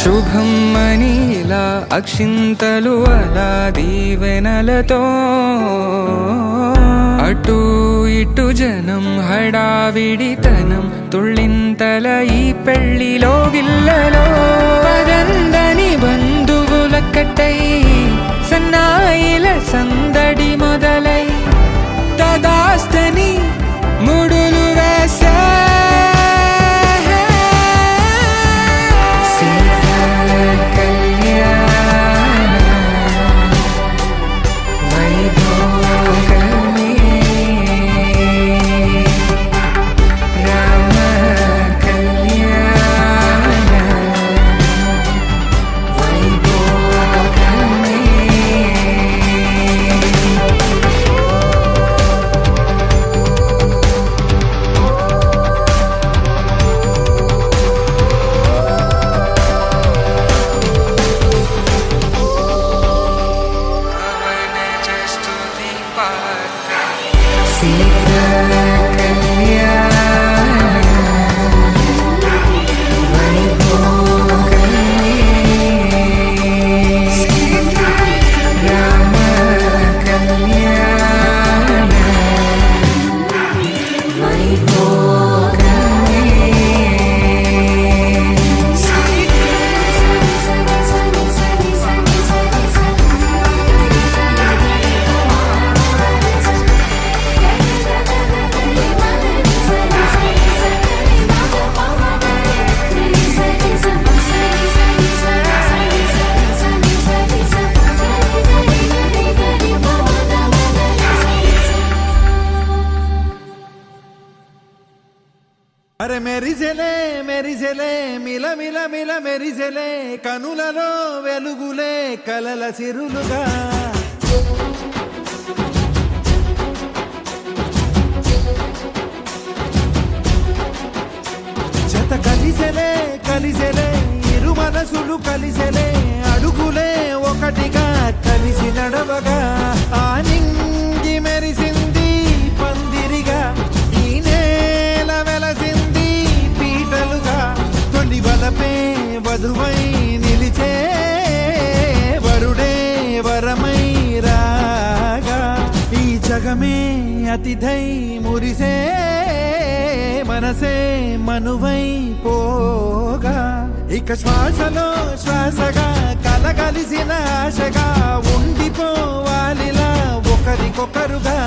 శుభం మనీలా అక్షింతలు అలా దీవెనలతో అటు ఇటు జనం హడావిడితనం తుళ్ళింతల ఈ పెళ్లిలో గిల్లలో పదందని బంధువుల కట్టై సన్నాయిల సందడి మొదలై తదాస్తని ముడులు వేసా అరే మెరిసెలే మెరిసెలే మిల మిల మిల మెరిసెలే కనులలో వెలుగులే కలల సిరులుగా జత కలిసెలే కలిసెలే ఇరు మనసులు కలిసెలే అడుగులే ఒకటిగా కలిసి నడవగా ఆ నింగి మెరిసింది పందిరిగా ఈ నేల వెలసింది పీటలుగా తొలి వలపే వధువై నిలిచే వరుడే వరమై రాగా ఈ జగమే అతిథై మురిసే మనసే మనువై పోగా ఇక శ్వాసలో శ్వాసగా కలగలిసిన ఆశగా ఉండిపోవాలిలా ఒకరికొకరుగా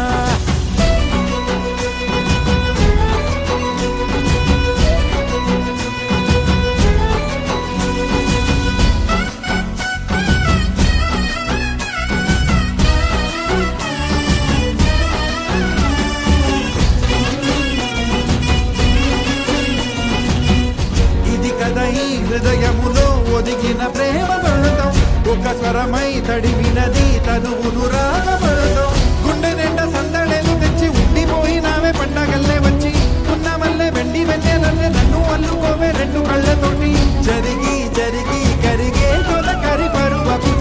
హృదయములో ఒదిగిన ప్రేమ పడతాం ఒక స్వరమై తడివినది తనువును రాగపడతాం గుండె నిండా సందడేలు తెచ్చి ఉండిపోయినావే పండగల్లే వచ్చి ఉన్నమల్లే వెండి వెన్నెలల్లే నన్ను అల్లుకోవే రెండు కళ్ళతోటి జరిగి జరిగి కరిగే తొల కరి పరువకు